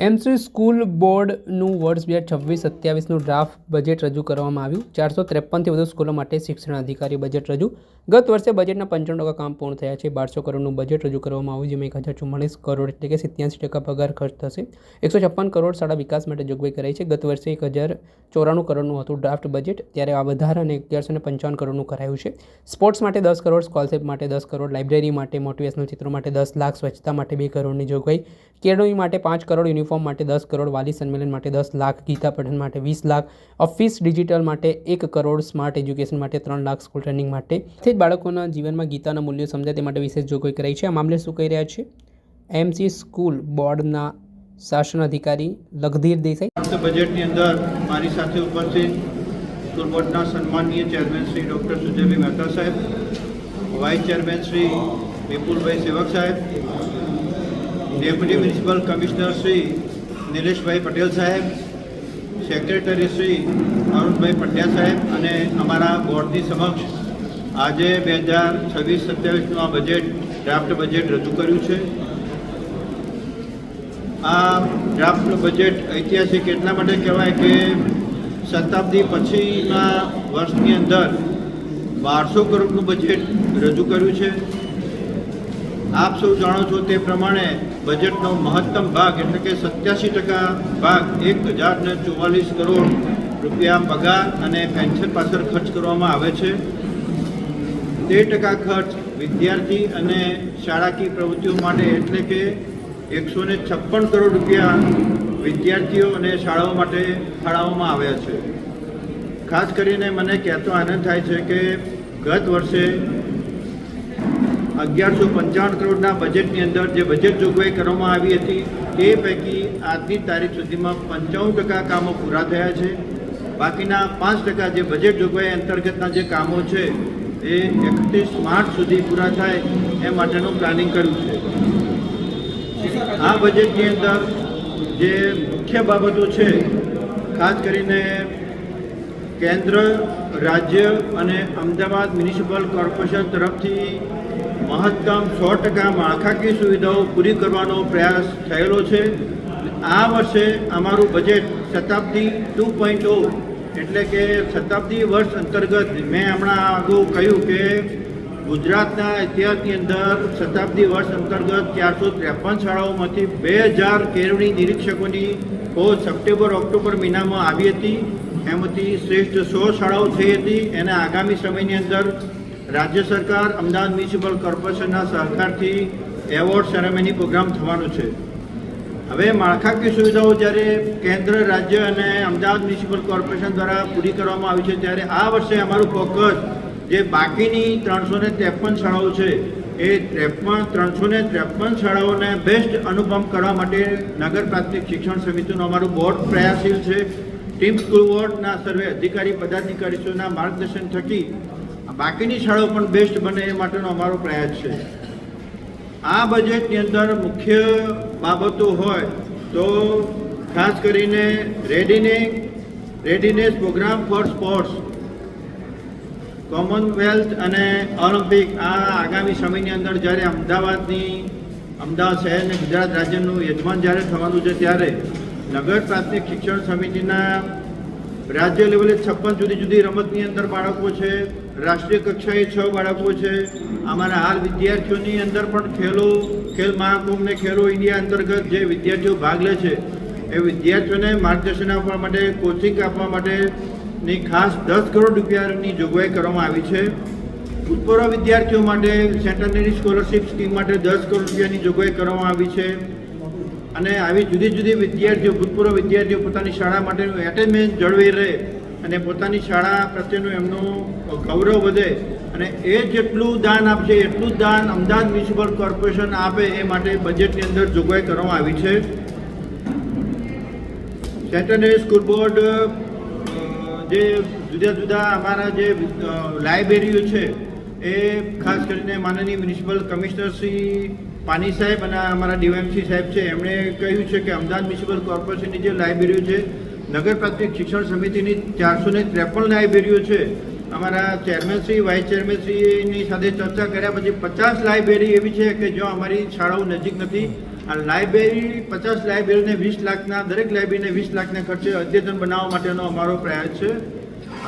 MC school બોર્ડનું વર્ષ 2026-27નું draft budget રજૂ કરવામાં આવ્યું. 453થી વધુ સ્કૂલો માટે શિક્ષણ અધિકારી બજેટ રજૂ. ગત વર્ષે બજેટના 95% કામ પૂર્ણ થયા છે. 1200 કરોડનું બજેટ રજૂ કરવામાં આવ્યું, જેમાં 1044 કરોડ એટલે કે 87% પગાર ખર્ચ થશે. 156 કરોડ શાળા વિકાસ માટે જોગવાઈ કરાઈ છે. ગત વર્ષે 1094 કરોડનું હતું ડ્રાફ્ટ બજેટ, ત્યારે આ વધારાને 1155 કરોડનું કરાયું છે. સ્પોર્ટ્સ માટે 10 કરોડ, સ્કોલરશિપ માટે 10 કરોડ, લાઇબ્રેરી માટે, મોટિવેશનલ ચિત્રો માટે 10 લાખ, સ્વચ્છતા માટે 2 કરોડની જોગવાઈ, કેળવણી માટે 5 કરોડ, યુનિફોર્મ માટે 10 કરોડ, વાલી સંમેલન માટે 10 લાખ, ગીતા પઠન માટે 20 લાખ, ઓફિસ ડિજિટલ માટે 1 કરોડ, સ્માર્ટ એજ્યુકેશન માટે 3 લાખ, સ્કૂલ ટ્રેનિંગ માટે જ બાળકોના જીવનમાં ગીતાના મૂલ્યો સમજાય તે માટે વિશેષ જોગવાઈ કરાઈ છે. આ મામલે શું કહી રહ્યા છે એમસી સ્કૂલ બોર્ડના શાસન અધિકારી લખધીર દેસાઈ? બજેટની અંદર મારી સાથે ઉપસ્થિત સ્કૂલ બોર્ડના સન્માનીય ચેરમેન શ્રી ડૉક્ટર સુજયભાઈ મહેતા સાહેબ, વાઇસ ચેરમેન શ્રી વિપુલભાઈ સેવક સાહેબ, ડેપ્યુટી મ્યુનિસિપલ કમિશનર શ્રી નિલેશભાઈ પટેલ સાહેબ, સેક્રેટરી શ્રી અરુણભાઈ પંડ્યા સાહેબ અને અમારા બોર્ડની સમક્ષ આજે 2026-27નું આ બજેટ ડ્રાફ્ટ બજેટ રજૂ કર્યું છે. આ ડ્રાફ્ટ બજેટ ઐતિહાસિક એટલા માટે કહેવાય કે શતાબ્દી પછીના વર્ષની અંદર 1200 કરોડનું બજેટ રજૂ કર્યું છે. આપ સૌ જાણો છો તે પ્રમાણે બજેટનો મહત્તમ ભાગ એટલે કે 87% ભાગ 1044 કરોડ રૂપિયા પગાર અને પેન્શન પાછળ ખર્ચ કરવામાં આવે છે. 13% ખર્ચ વિદ્યાર્થી અને શાળાકીય પ્રવૃત્તિઓ માટે એટલે કે 156 કરોડ રૂપિયા વિદ્યાર્થીઓ અને શાળાઓ માટે ફાળવવામાં આવ્યા છે. ખાસ કરીને મને કહેતો આનંદ થાય છે કે ગત વર્ષે 1155 કરોડના બજેટની અંદર જે બજેટ જોગવાઈ કરવામાં આવી હતી તે પૈકી આજની તારીખ સુધીમાં 95% કામો પૂરા થયા છે. બાકીના 5% જે બજેટ જોગવાઈ અંતર્ગતના જે કામો છે એ 31 માર્ચ સુધી પૂરા થાય એ માટેનું પ્લાનિંગ કર્યું છે. આ બજેટની અંદર જે મુખ્ય બાબતો છે, ખાસ કરીને કેન્દ્ર, રાજ્ય અને અમદાવાદ મ્યુનિસિપલ કોર્પોરેશન તરફથી મહત્તમ 100% માળખાકીય સુવિધાઓ પૂરી કરવાનો પ્રયાસ થયેલો છે. આ વર્ષે અમારું બજેટ શતાબ્દી 2.0 એટલે કે શતાબ્દી વર્ષ અંતર્ગત મેં હમણાં અગાઉ કહ્યું કે ગુજરાતના ઇતિહાસની અંદર શતાબ્દી વર્ષ અંતર્ગત 453 શાળાઓમાંથી 2000 કેળવણી નિરીક્ષકોની ખોજ સપ્ટેમ્બર-ઓક્ટોબર મહિનામાં આવી હતી. એમાંથી શ્રેષ્ઠ 100 શાળાઓ થઈ હતી. એને આગામી સમયની અંદર રાજ્ય સરકાર, અમદાવાદ મ્યુનિસિપલ કોર્પોરેશનના સહકારથી એવોર્ડ સેરેમની પ્રોગ્રામ થવાનો છે. હવે માળખાકીય સુવિધાઓ જ્યારે કેન્દ્ર, રાજ્ય અને અમદાવાદ મ્યુનિસિપલ કોર્પોરેશન દ્વારા પૂરી કરવામાં આવી છે, ત્યારે આ વર્ષે અમારું ફોકસ જે બાકીની 353 શાળાઓ છે એ 353 શાળાઓને બેસ્ટ અનુપમ કરવા માટે નગર પ્રાથમિક શિક્ષણ સમિતિનું અમારું બોર્ડ પ્રયાસશીલ છે. ટીમ સ્કૂલ બોર્ડના સર્વે અધિકારી પદાધિકારીઓના માર્ગદર્શન થકી બાકીની શાળાઓ પણ બેસ્ટ બને એ માટેનો અમારો પ્રયાસ છે. આ બજેટની અંદર મુખ્ય બાબતો હોય તો ખાસ કરીને readiness program for sports, Commonwealth અને ઓલિમ્પિક આ આગામી સમયની અંદર જ્યારે અમદાવાદ શહેરને ગુજરાત રાજ્યનું યજમાન જ્યારે થવાનું છે, ત્યારે નગર પ્રાથમિક શિક્ષણ સમિતિના રાજ્ય લેવલે 56 જુદી રમતની અંદર બાળકો છે, રાષ્ટ્રીય કક્ષાએ 6 બાળકો છે. અમારા હાલ વિદ્યાર્થીઓની અંદર પણ ખેલ મહાકુંભ ને ખેલો ઇન્ડિયા અંતર્ગત જે વિદ્યાર્થીઓ ભાગ લે છે એ વિદ્યાર્થીઓને માર્ગદર્શન આપવા માટે, કોચિંગ આપવા માટેની ખાસ 10 કરોડ રૂપિયાની જોગવાઈ કરવામાં આવી છે. ભૂતપૂર્વ વિદ્યાર્થીઓ માટે સેન્ટનરી સ્કોલરશિપ સ્કીમ માટે 10 કરોડ રૂપિયાની જોગવાઈ કરવામાં આવી છે. અને આવી જુદી વિદ્યાર્થીઓ, ભૂતપૂર્વ વિદ્યાર્થીઓ પોતાની શાળા માટેનું એટેચમેન્ટ જળવાઈ રહે અને પોતાની શાળા પ્રત્યેનું એમનું ગૌરવ વધે અને એ જેટલું દાન આપશે એટલું જ દાન અમદાવાદ મ્યુનિસિપલ કોર્પોરેશન આપે એ માટે બજેટની અંદર જોગવાઈ કરવામાં આવી છે. સેન્ટનરી સ્કૂલ બોર્ડ જે જુદા અમારા જે લાઇબ્રેરીઓ છે એ ખાસ કરીને માનનીય મ્યુનિસિપલ કમિશનર શ્રી પાની સાહેબ અને અમારા ડીવાયએમસી સાહેબ છે, એમણે કહ્યું છે કે અમદાવાદ મ્યુનિસિપલ કોર્પોરેશનની જે લાઇબ્રેરીઓ છે, નગર પ્રાથમિક શિક્ષણ સમિતિની 453 લાઇબ્રેરીઓ છે. અમારા ચેરમેનશ્રી, વાઇસ ચેરમેનશ્રીની સાથે ચર્ચા કર્યા પછી 50 લાઇબ્રેરી એવી છે કે જો અમારી શાળાઓ નજીક નથી આ લાઇબ્રેરી 50 લાઇબ્રેરીને 20 લાખના દરેક લાઇબ્રેરીને 20 લાખના ખર્ચે અદ્યતન બનાવવા માટેનો અમારો પ્રયાસ છે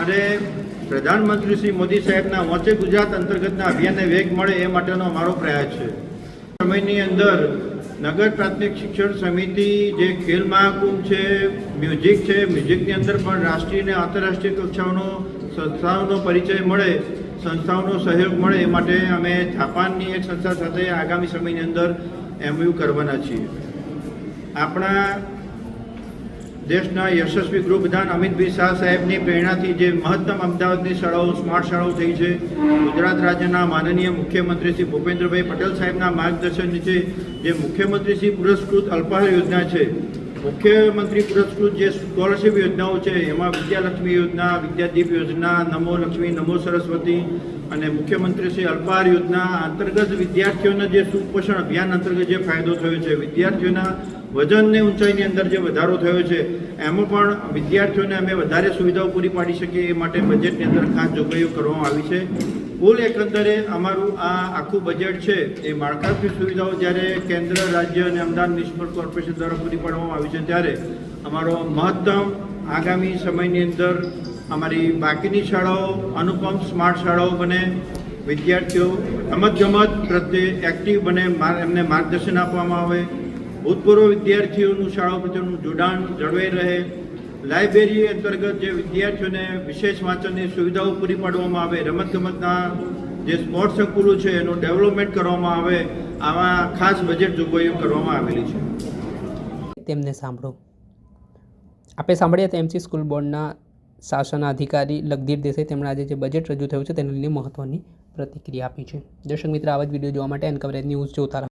અને પ્રધાનમંત્રી શ્રી મોદી સાહેબના વોચે ગુજરાત અંતર્ગતના અભિયાનને વેગ મળે એ માટેનો અમારો પ્રયાસ છે. સમયની અંદર નગર પ્રાથમિક શિક્ષણ સમિતિ જે ખેલ મહાકુંભ છે, મ્યુઝિક છે, મ્યુઝિકની અંદર પણ રાષ્ટ્રીય અને આંતરરાષ્ટ્રીય કક્ષાઓનો સંસ્થાઓનો પરિચય મળે, સંસ્થાઓનો સહયોગ મળે એ માટે અમે જાપાનની એક સંસ્થા સાથે આગામી સમયની અંદર MOU કરવાના છીએ. આપણા દેશના યશસ્વી ગૃહપ્રધાન અમિતભાઈ શાહ સાહેબની પ્રેરણાથી જે મહત્તમ અમદાવાદની શાળાઓ સ્માર્ટ શાળાઓ થઈ છે, ગુજરાત રાજ્યના માનનીય મુખ્યમંત્રી શ્રી ભૂપેન્દ્રભાઈ પટેલ સાહેબના માર્ગદર્શન નીચે જે મુખ્યમંત્રી શ્રી પુરસ્કૃત અલ્પાહાર યોજના છે, મુખ્યમંત્રી પુરસ્કૃત જે સ્કોલરશિપ યોજનાઓ છે એમાં વિદ્યાલક્ષ્મી યોજના, વિદ્યાદીપ યોજના, નમો લક્ષ્મી, નમો સરસ્વતી અને મુખ્યમંત્રી શ્રી અલ્પાહાર યોજના અંતર્ગત વિદ્યાર્થીઓના જે સુપોષણ અભિયાન અંતર્ગત જે ફાયદો થયો છે, વિદ્યાર્થીઓના વજનની ઊંચાઈની અંદર જે વધારો થયો છે એમાં પણ વિદ્યાર્થીઓને અમે વધારે સુવિધાઓ પૂરી પાડી શકીએ એ માટે બજેટની અંદર ખાસ જોગવાઈઓ કરવામાં આવી છે. કુલ એકંદરે અમારું આ આખું બજેટ છે એ માળખાકીય સુવિધાઓ જ્યારે કેન્દ્ર, રાજ્ય અને અમદાવાદ મ્યુનિસિપલ કોર્પોરેશન દ્વારા પૂરી પાડવામાં આવી છે ત્યારે અમારો મહત્તમ આગામી સમયની અંદર અમારી બાકીની શાળાઓ અનુપમ સ્માર્ટ શાળાઓ બને, વિદ્યાર્થીઓ રમતગમત પ્રત્યે એક્ટિવ બને, એમને માર્ગદર્શન આપવામાં આવે, ભૂતપૂર્વ વિદ્યાર્થીઓનું શાળાઓ પ્રત્યેનું જોડાણ જળવાઈ રહે, લાઇબ્રેરી અંતર્ગત જે વિદ્યાર્થીઓને વિશેષ વાંચનની સુવિધાઓ પૂરી પાડવામાં આવે, રમતગમતના જે સ્પોર્ટ્સ સંકુલો છે એનું ડેવલપમેન્ટ કરવામાં આવે, આવા ખાસ બજેટ જોગવાઈઓ કરવામાં આવેલી છે. તેમને સાંભળો. આપણે સાંભળ્યા હતા MC સ્કૂલ બોર્ડના શાસન અધિકારી લગધીર દેસાઈ. તેમણે આજે જે બજેટ રજૂ થયું છે તેને લઈને મહત્ત્વની પ્રતિક્રિયા આપી છે. દર્શક મિત્ર, આવા જ વિડીયો જોવા માટે અનકવરેજ ન્યૂઝ જોતા રહો.